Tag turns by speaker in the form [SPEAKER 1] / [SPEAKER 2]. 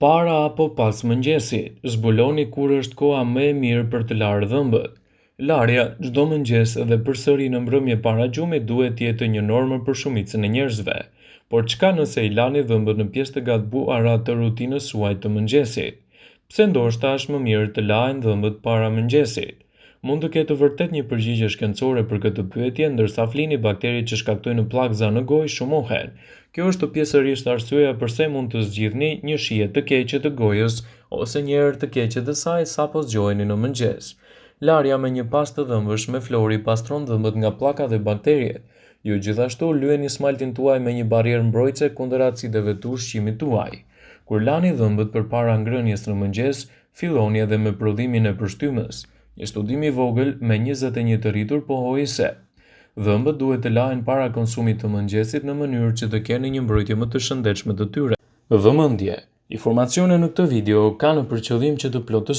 [SPEAKER 1] Para apo pas mëngjesit, zbuloni kur është koha më e mirë për të larë dhëmbët. Larja çdo mëngjes dhe përsëri në mbrëmje para gjumit duhet të jetë një normë për shumicën e njerëzve. Por çka nëse i lani dhëmbët në pjesë të gabuara të rutinës suaj të mëngjesit? Pse ndoshta është më mirë të lahen dhëmbët para mëngjesit? Mund të ketë vërtet një përgjigje shkencore për këtë pyetje, ndërsa flini bakteri që shkaktojnë pllakza në gojë shumohen. Kjo është pjesërisht arsyeja pse mund të zgjidhni një shije të keqe të gojës ose një erë të keqe të saj sapo zgjoheni në mëngjes. Larja me një pastë të dhëmbësh me flori pastron dhëmbët nga pllaka dhe bakteriet. Ju gjithashtu lyeni smaltin tuaj me një barrierë mbrojtëse kundër acideve të ushqimit tuaj. Kur lani dhëmbët përpara ngrënies në mëngjes, filloni edhe me prodhimin e përshtymes. Një studim i vogël me 21 të rritur pohoi se dhëmbët duhet të lahen para konsumit të mëngjesit në mënyrë që të keni një mbrojtje më të shëndetshme të tyre. Vëmendje: informacionet në këtë video kanë për qëllim që të plotësojnë